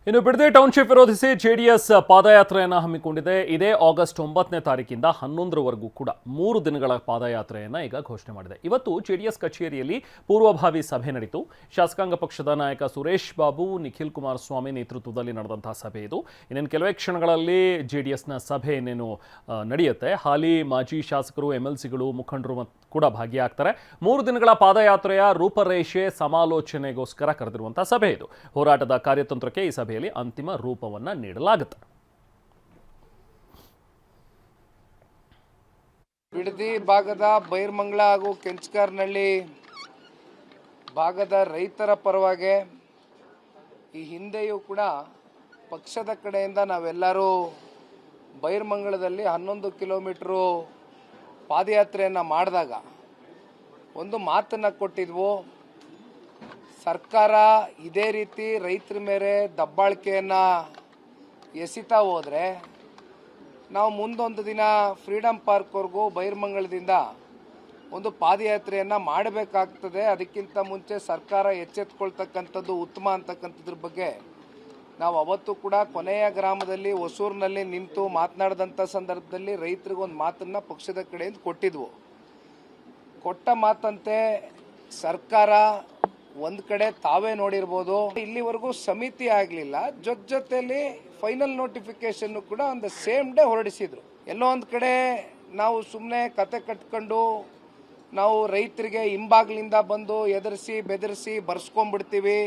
ಇನ್ನು ಬಿಡದಿ ಟೌನ್ಶಿಪ್ ವಿರೋಧಿಸಿ ಜೆಡಿಎಸ್ ಪಾದಯಾತ್ರೆಯನ್ನು ಹಮ್ಮಿಕೊಂಡಿದೆ. ಇದೇ ಆಗಸ್ಟ್ 9ನೇ ತಾರೀಕಿಂದ 11ರವರೆಗೂ ಕೂಡ 3 ದಿನಗಳ ಪಾದಯಾತ್ರೆಯನ್ನು ಈಗ ಘೋಷಣೆ ಮಾಡಿದೆ. ಇವತ್ತು ಜೆಡಿಎಸ್ ಕಚೇರಿಯಲ್ಲಿ ಪೂರ್ವಭಾವಿ ಸಭೆ ನಡೆಯಿತು. ಶಾಸಕಾಂಗ ಪಕ್ಷದ ನಾಯಕ ಸುರೇಶ್ ಬಾಬು, ನಿಖಿಲ್ ಕುಮಾರಸ್ವಾಮಿ ನೇತೃತ್ವದಲ್ಲಿ ನಡೆದಂತಹ ಸಭೆ ಇದು. ಇನ್ನೇನು ಕೆಲವೇ ಕ್ಷಣಗಳಲ್ಲಿ ಜೆಡಿಎಸ್ನ ಸಭೆ ಇನ್ನೇನು ನಡೆಯುತ್ತೆ. ಹಾಲಿ ಮಾಜಿ ಶಾಸಕರು, ಎಂಎಲ್ಸಿಗಳು, ಮುಖಂಡರು ಕೂಡ ಭಾಗಿಯಾಗ್ತಾರೆ. 3 ದಿನಗಳ ಪಾದಯಾತ್ರೆಯ ರೂಪರೇಷೆ ಸಮಾಲೋಚನೆಗೋಸ್ಕರ ಕರೆದಿರುವಂತಹ ಸಭೆ ಇದು. ಹೋರಾಟದ ಕಾರ್ಯತಂತ್ರಕ್ಕೆ ಈ ಸಭೆಯಲ್ಲಿ ಅಂತಿಮ ರೂಪವನ್ನು ನೀಡಲಾಗುತ್ತೆ. ಬಿಡದಿ ಭಾಗದ ಬೈರ್ಮಂಗ್ಲ ಹಾಗೂ ಕೆಂಚಕಾರನಹಳ್ಳಿ ಭಾಗದ ರೈತರ ಪರವಾಗಿ ಈ ಹಿಂದೆಯೂ ಕೂಡ ಪಕ್ಷದ ಕಡೆಯಿಂದ ನಾವೆಲ್ಲರೂ ಬೈರ್ಮಂಗ್ಲದಲ್ಲಿ 11 ಕಿಲೋಮೀಟರು ಪಾದಯಾತ್ರೆಯನ್ನು ಮಾಡಿದಾಗ ಒಂದು ಮಾತನ್ನು ಕೊಟ್ಟಿದ್ವು. ಸರ್ಕಾರ ಇದೇ ರೀತಿ ರೈತರ ಮೇಲೆ ದಬ್ಬಾಳಿಕೆಯನ್ನು ಎಸಿತಾ ಹೋದರೆ ನಾವು ಮುಂದೊಂದು ದಿನ ಫ್ರೀಡಮ್ ಪಾರ್ಕ್ವರೆಗೂ ಬೈರ್ಮಂಗಲದಿಂದ ಒಂದು ಪಾದಯಾತ್ರೆಯನ್ನು ಮಾಡಬೇಕಾಗ್ತದೆ. ಅದಕ್ಕಿಂತ ಮುಂಚೆ ಸರ್ಕಾರ ಎಚ್ಚೆತ್ಕೊಳ್ತಕ್ಕಂಥದ್ದು ಉತ್ತಮ ಅಂತಕ್ಕಂಥದ್ರ ಬಗ್ಗೆ ನಾವು ಅವತ್ತು ಕೂಡ ಕೊನೆಯ ಗ್ರಾಮದಲ್ಲಿ ಹೊಸೂರಿನಲ್ಲಿ ನಿಂತು ಮಾತನಾಡಿದಂಥ ಸಂದರ್ಭದಲ್ಲಿ ರೈತರಿಗೊಂದು ಮಾತನ್ನು ಪಕ್ಷದ ಕಡೆಯಿಂದ ಕೊಟ್ಟಿದ್ವು. ಕೊಟ್ಟ ಮಾತಂತೆ ಸರ್ಕಾರ ಒಂದು ಕಡೆ ತಾವೇ ನೋಡಿರ್ಬೋದು, ಇಲ್ಲಿವರೆಗೂ ಸಮಿತಿ ಆಗಲಿಲ್ಲ, ಜೊತೆಯಲ್ಲಿ ಫೈನಲ್ ನೋಟಿಫಿಕೇಶನ್ ಕೂಡ ಒಂದು ಸೇಮ್ ಡೇ ಹೊರಡಿಸಿದ್ರು. ಎಲ್ಲೋ ಒಂದು ಕಡೆ ನಾವು ಸುಮ್ಮನೆ ಕತೆ ಕಟ್ಕೊಂಡು ನಾವು ರೈತರಿಗೆ ಹಿಂಬಾಗ್ಲಿಂದ ಬಂದು ಎದುರಿಸಿ ಬೆದರಿಸಿ ಬರ್ಸ್ಕೊಂಡ್ಬಿಡ್ತೀವಿ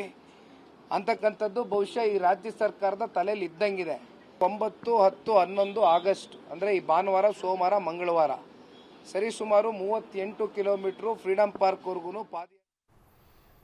ಅಂತಕ್ಕಂಥದ್ದು ಬಹುಶಃ ಈ ರಾಜ್ಯ ಸರ್ಕಾರದ ತಲೆಯಲ್ಲಿ ಇದ್ದಂಗಿದೆ. 9, 10, 11 ಆಗಸ್ಟ್ ಅಂದರೆ ಈ ಭಾನುವಾರ, ಸೋಮವಾರ, ಮಂಗಳವಾರ ಸರಿಸುಮಾರು 38 ಕಿಲೋಮೀಟರ್ ಫ್ರೀಡಮ್ ಪಾರ್ಕ್ವರೆಗೂ